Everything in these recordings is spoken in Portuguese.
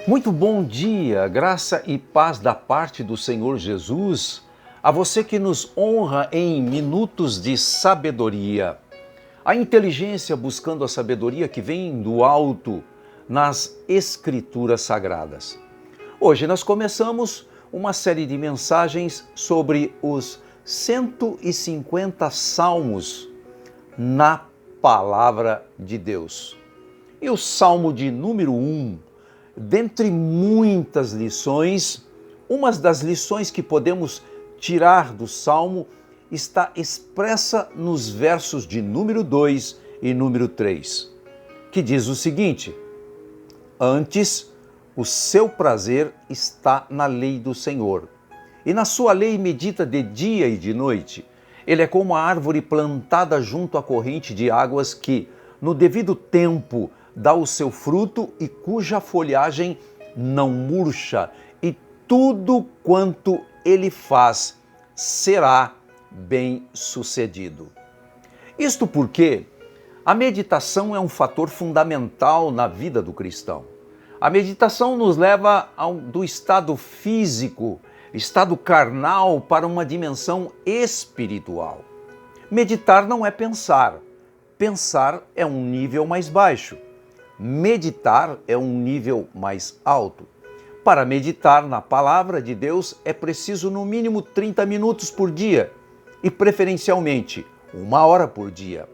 Muito bom dia, graça e paz da parte do Senhor Jesus, a você que nos honra em minutos de sabedoria. A inteligência buscando a sabedoria que vem do alto nas Escrituras Sagradas. Hoje nós começamos uma série de mensagens sobre os 150 salmos na Palavra de Deus. E o salmo de número 1, dentre muitas lições, uma das lições que podemos tirar do salmo está expressa nos versos de número 2 e número 3, que diz o seguinte: Antes, o seu prazer está na lei do Senhor, e na sua lei medita de dia e de noite. Ele é como a árvore plantada junto à corrente de águas que, no devido tempo, dá o seu fruto e cuja folhagem não murcha, e tudo quanto ele faz será bem-sucedido. Isto porque a meditação é um fator fundamental na vida do cristão. A meditação nos leva do estado físico, estado carnal, para uma dimensão espiritual. Meditar não é pensar. Pensar é um nível mais baixo. Meditar é um nível mais alto. Para meditar na palavra de Deus é preciso no mínimo 30 minutos por dia e preferencialmente 1 hora por dia.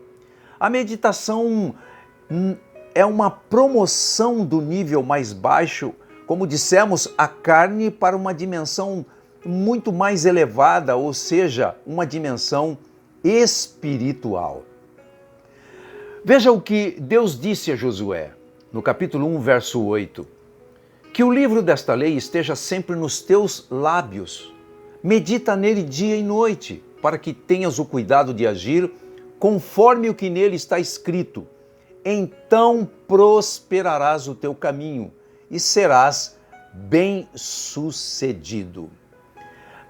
A meditação é uma promoção do nível mais baixo, como dissemos, a carne para uma dimensão muito mais elevada, ou seja, uma dimensão espiritual. Veja o que Deus disse a Josué, no capítulo 1, verso 8. Que o livro desta lei esteja sempre nos teus lábios. Medita nele dia e noite, para que tenhas o cuidado de agir conforme o que nele está escrito. Então prosperarás o teu caminho e serás bem-sucedido.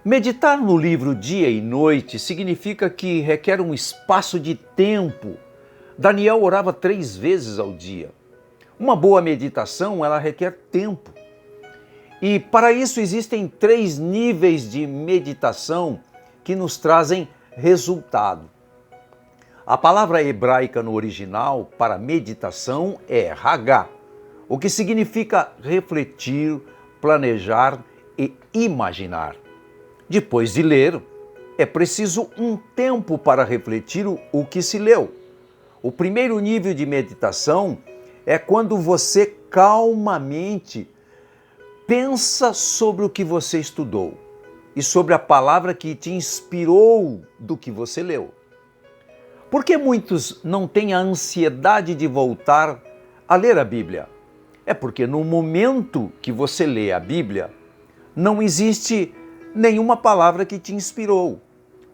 Meditar no livro dia e noite significa que requer um espaço de tempo. Daniel orava 3 vezes ao dia. Uma boa meditação, ela requer tempo. E para isso existem 3 níveis de meditação que nos trazem resultado. A palavra hebraica no original para meditação é hagá, o que significa refletir, planejar e imaginar. Depois de ler, é preciso um tempo para refletir o que se leu. O primeiro nível de meditação é quando você calmamente pensa sobre o que você estudou e sobre a palavra que te inspirou do que você leu. Por que muitos não têm a ansiedade de voltar a ler a Bíblia? É porque no momento que você lê a Bíblia, não existe nenhuma palavra que te inspirou.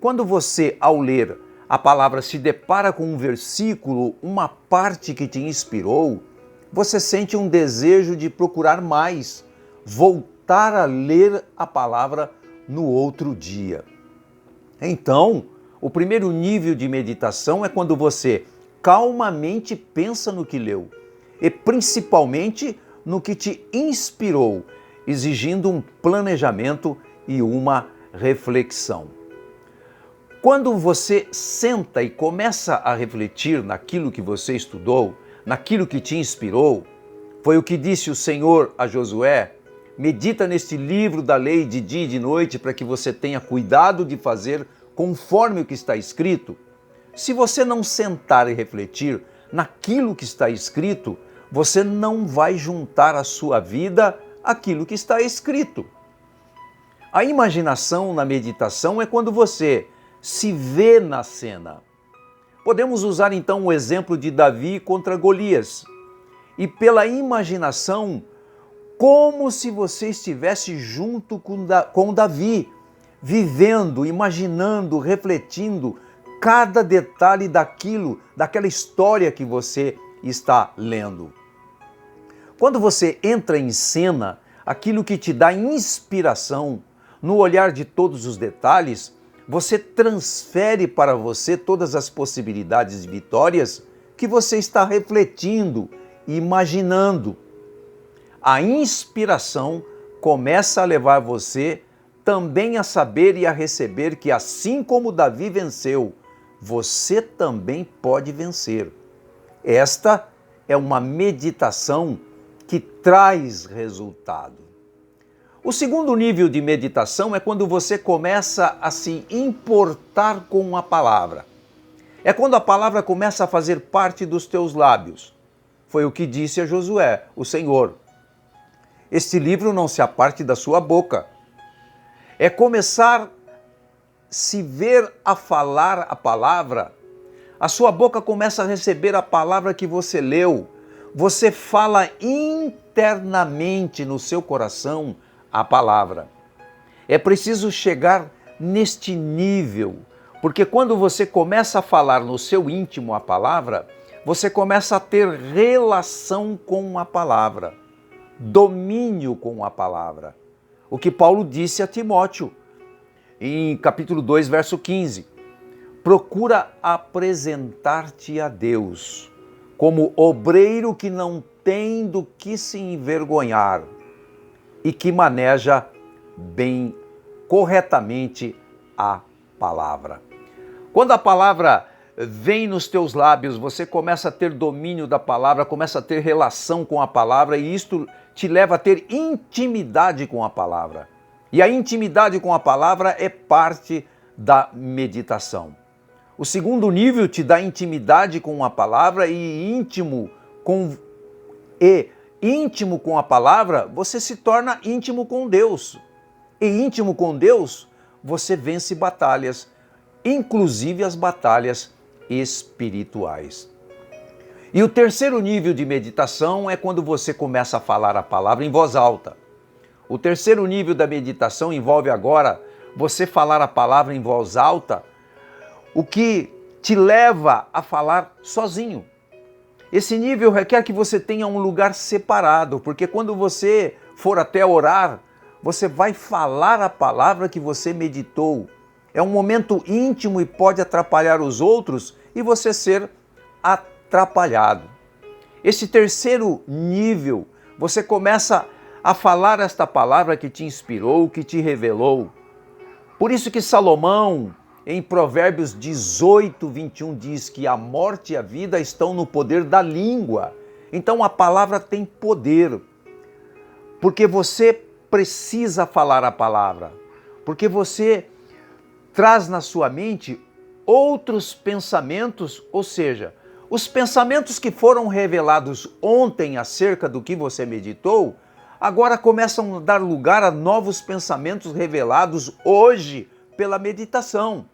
Quando você, ao ler a palavra, se depara com um versículo, uma parte que te inspirou, você sente um desejo de procurar mais, voltar a ler a palavra no outro dia. Então, o primeiro nível de meditação é quando você calmamente pensa no que leu e principalmente no que te inspirou, exigindo um planejamento e uma reflexão. Quando você senta e começa a refletir naquilo que você estudou, naquilo que te inspirou, foi o que disse o Senhor a Josué: medita neste livro da lei de dia e de noite para que você tenha cuidado de fazer conforme o que está escrito. Se você não sentar e refletir naquilo que está escrito, você não vai juntar à sua vida aquilo que está escrito. A imaginação na meditação é quando você se vê na cena. Podemos usar então o exemplo de Davi contra Golias. E pela imaginação, como se você estivesse junto com Davi, vivendo, imaginando, refletindo cada detalhe daquela história que você está lendo. Quando você entra em cena, aquilo que te dá inspiração, no olhar de todos os detalhes, você transfere para você todas as possibilidades de vitórias que você está refletindo e imaginando. a inspiração começa a levar você também a saber e a receber que assim como Davi venceu, você também pode vencer. Esta é uma meditação que traz resultado. O segundo nível de meditação é quando você começa a se importar com a palavra. É quando a palavra começa a fazer parte dos teus lábios. Foi o que disse a Josué, o Senhor. Este livro não se aparte da sua boca. É começar a se ver a falar a palavra. A sua boca começa a receber a palavra que você leu. Você fala internamente no seu coração a palavra. É preciso chegar neste nível, porque quando você começa a falar no seu íntimo a palavra, você começa a ter relação com a palavra, domínio com a palavra. O que Paulo disse a Timóteo, em capítulo 2, verso 15. Procura apresentar-te a Deus como obreiro que não tem do que se envergonhar e que maneja bem, corretamente a palavra. Quando a palavra vem nos teus lábios, você começa a ter domínio da palavra, começa a ter relação com a palavra e isto te leva a ter intimidade com a palavra. E a intimidade com a palavra é parte da meditação. O segundo nível te dá intimidade com a palavra e íntimo com a palavra, você se torna íntimo com Deus. E íntimo com Deus, você vence batalhas, inclusive as batalhas espirituais. E o terceiro nível de meditação é quando você começa a falar a palavra em voz alta. O terceiro nível da meditação envolve agora você falar a palavra em voz alta, o que te leva a falar sozinho. Esse nível requer que você tenha um lugar separado, porque quando você for até orar, você vai falar a palavra que você meditou. É um momento íntimo e pode atrapalhar os outros e você ser atrapalhado. Esse terceiro nível, você começa a falar esta palavra que te inspirou, que te revelou. Por isso que Salomão, em Provérbios 18, 21, diz que a morte e a vida estão no poder da língua. Então a palavra tem poder, porque você precisa falar a palavra, porque você traz na sua mente outros pensamentos, ou seja, os pensamentos que foram revelados ontem acerca do que você meditou, agora começam a dar lugar a novos pensamentos revelados hoje pela meditação.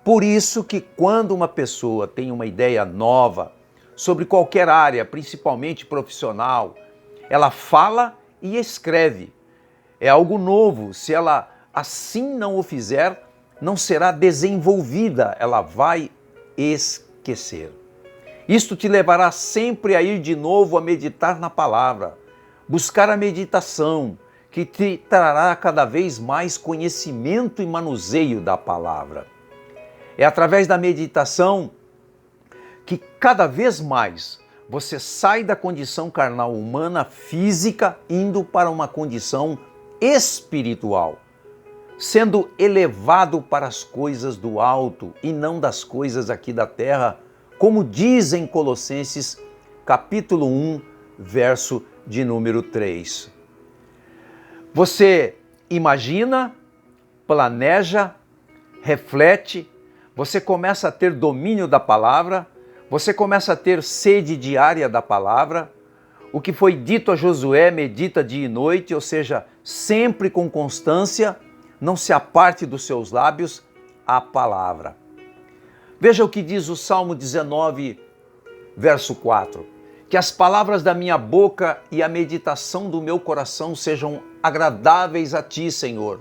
Por isso que quando uma pessoa tem uma ideia nova sobre qualquer área, principalmente profissional, ela fala e escreve. É algo novo. Se ela assim não o fizer, não será desenvolvida, ela vai esquecer. Isto te levará sempre a ir de novo a meditar na palavra, buscar a meditação, que te trará cada vez mais conhecimento e manuseio da palavra. É através da meditação que cada vez mais você sai da condição carnal humana física indo para uma condição espiritual, sendo elevado para as coisas do alto e não das coisas aqui da terra, como diz em Colossenses capítulo 1, verso de número 3. Você imagina, planeja, reflete, você começa a ter domínio da palavra, você começa a ter sede diária da palavra. O que foi dito a Josué, medita dia e noite, ou seja, sempre com constância, não se aparte dos seus lábios a palavra. Veja o que diz o Salmo 19, verso 4. Que as palavras da minha boca e a meditação do meu coração sejam agradáveis a ti, Senhor,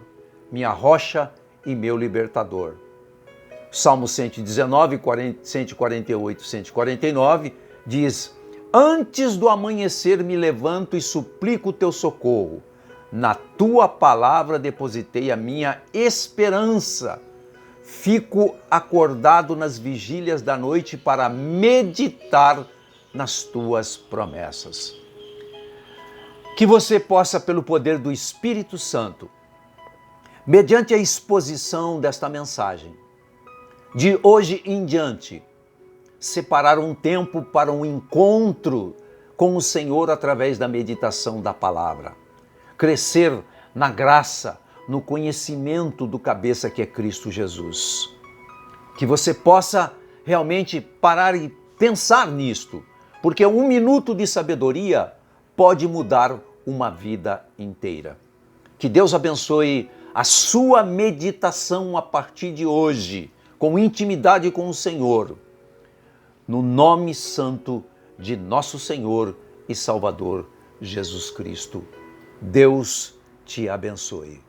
minha rocha e meu libertador. Salmo 119, 148, 149 diz: Antes do amanhecer me levanto e suplico o teu socorro. Na tua palavra depositei a minha esperança. Fico acordado nas vigílias da noite para meditar nas tuas promessas. Que você possa, pelo poder do Espírito Santo, mediante a exposição desta mensagem, de hoje em diante, separar um tempo para um encontro com o Senhor através da meditação da palavra. Crescer na graça, no conhecimento do cabeça que é Cristo Jesus. Que você possa realmente parar e pensar nisto, porque 1 minuto de sabedoria pode mudar uma vida inteira. Que Deus abençoe a sua meditação a partir de hoje, com intimidade com o Senhor, no nome santo de nosso Senhor e Salvador Jesus Cristo. Deus te abençoe.